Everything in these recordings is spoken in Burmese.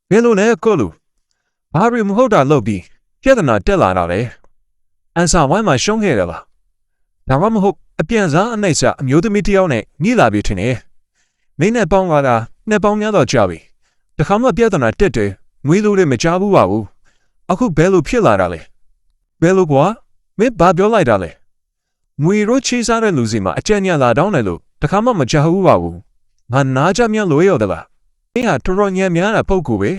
ဘယ်လိုလဲကိုလူဘာရီမဟုတ်တာလုပ်ပြီးပြဿနာတက်လာတာလေအန်ဆာဝိုင်းမှာရှုံးခဲ့တယ်လားဒါမှမဟုတ်အပြန်စားအနှိမ့်စာအမျိုးသမီးတစ်ယောက်နဲ့ညှိလာပြီထင်တယ်မင်းနဲ့ပေါင်းလာတာနှစ်ပေါင်းများတော့ကြာပြီတခါမှပြဿနာတက်တယ်ငွေလိုတွေမကြဘူးပါဘူးအခုဘယ်လိုဖြစ်လာတာလဲဘယ်လိုကွာမင်းဘာပြောလိုက်တာလဲငွေရိုးချေးစားတဲ့လူစီမှာအကြံဉာဏ်လာတောင်းတယ်လို့တခါမှမကြဘူးပါဘူးငါနားကြမြလွေးရော်တယ်လားမင်းဟာတော်တော်ညံ့များတာပုတ်ကူပဲ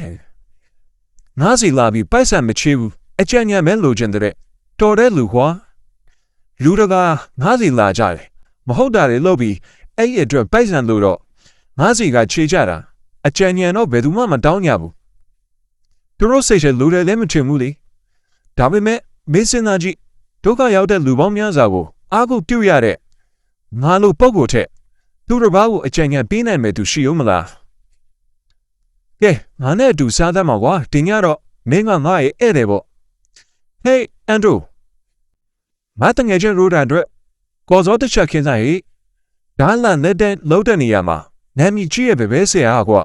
ငါစီလာပြီးပိုက်ဆံမချေးဘူးအကြံဉာဏ်မဲလိုချင်တဲ့တော်တဲ့လူကွာလူတကာငါစီလာကြတယ်မဟုတ်တာတွေလုပ်ပြီးအဲ့ဒီအတွက်ပိုက်ဆံလို့တော့ငါစီကချေးကြတာအကြံဉာဏ်တော့ဘယ်သူမှမတောင်းကြဘူးသူတို့စိတ်ထဲလူတွေလည်းမထင်ဘူးလေဒါပေမဲ့မင်းစင်သားကြီးဒုက္ခရောက်တဲ့လူပေါင်းများစွာကိုအားကိုပြုရတဲ့ငါလိုပုံကိုထက်သူတစ်ပါးကိုအကြံဉာဏ်ပေးနိုင်မယ်သူရှိဦးမလားကဲငါနဲ့အတူစားသမ်းမှာကွာတင်ရတော့မင်းကငါ့ရဲ့ဧည့်တယ်ပေါ့ Hey Andrew မတငယ်ချင်းရိုးတာအတွက်ကော်စောတစ်ချက်ခင်းစားဟိဒါလန်လက်တဲ့လုံးတဲ့နေရာမှာနာမည်ကြီးရဲ့ပဲဆရာကွာ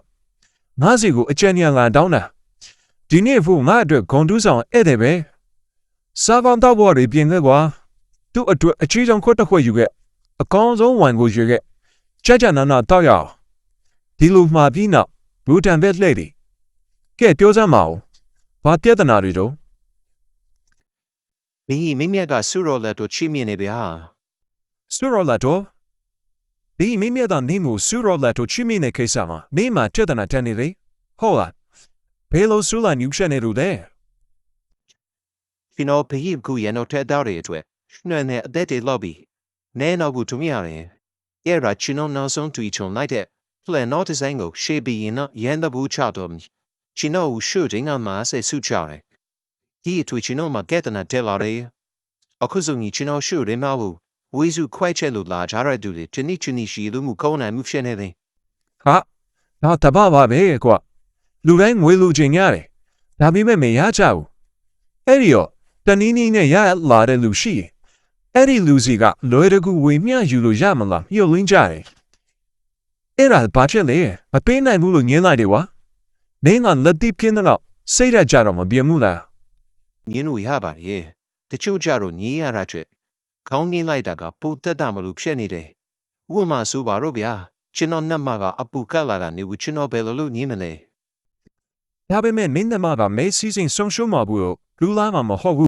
ငါစီကိုအကြံဉာဏ်လာတောင်းတာဒီနေ့ဖို့ငါအတွက်ဂွန်တူးဆောင်ဧည့်တယ်ပဲစားပေါင်းတော့ဘော်တွေပြင်ခဲ့ကွာသူ့အတွက်အချီးချောင်းခွတ်တစ်ခွက်ယူခဲ့အကောင်းဆုံးဝိုင်ကိုယူခဲ့ကြနာနာတောက်ရအောင်ဒီလိုမှာပြီးနောက်ဘူတန်ဘက်လက်တွေကဲပြောစမ်းမအောင်ဘာပြဿနာတွေတော့မင်းမြတ်ကဆူရော်လက်တို့ချိမြင်နေဗျာဆူရော်လက်တော့ဒီမင်းမြတ်ကနေမှုဆူရော်လက်တို့ချိမြင်နေကိစ္စမှာမင်းမပြဿနာတန်းနေလေဟုတ်လားဘယ်လိုဆူလာညူရှနေလို့လဲကျွန်တော်ဘေးကူရနော်တဲ့တောက်တွေအတွက်နှွမ်းနဲ့အသက်တွေလောက်ပြီးနဲတော့ဘူးသူမြရတယ်အဲ့ဒါကျွန်တော်နောက်ဆုံးတွေ့ချုံလိုက်တဲ့ plan တော့ဒီဇိုင်းကိုရှေ့ပြီးရင်တော့ရန်တဘူးချတော့ကျွန်တော်ရှူတင်ကမှာဆက်စုချတယ်ဒီအထွေကျွန်တော်မှာကဲတနာတက်လာတယ်အခုဆိုရင်ကျွန်တော်ရှူတယ်မဟုတ်ဝေးစုခွဲချက်လို့လာကြရတူတယ်တနည်းရှိလို့မှုကောင်းနိုင်မှုဖြစ်နေတယ်ဟာဒါတဘာပါပဲကွာလူတိုင်းငွေလူချင်းရတယ်ဒါပေမဲ့မရကြဘူးအဲ့ဒီတော့တနည်းနည်းနဲ့ရလာတဲ့လူရှိရင်အဲ့ဒီလူစီကလွယ်တကူဝေမျှယူလို့ရမလားညှို့လင်းကြတယ်အဲ့ဒါဘာဖြစ်လဲမပေးနိုင်ဘူးလို့ညင်းလိုက်တယ်ကွာမင်းကလက်တိပြင်းတော့စိတ်ရကြတော့မပြေဘူးလားညင်းလို့ရပါတယ်တချို့ကြတော့ညင်းရတာချက်ခေါင်းငင်းလိုက်တာကပိုတက်တာမလို့ဖြစ်နေတယ်ဥပမာဆိုပါတော့ဗျာကျွန်တော်နှက်မကအပူကတ်လာတာနေဘူးကျွန်တော်ဘယ်လိုလုပ်ညင်းမလဲဒါပေမဲ့မင်းသမကမဲစီစဉ်ဆုံးရှုံးမှာဘူးလို့လူလာမှာမဟုတ်ဘူး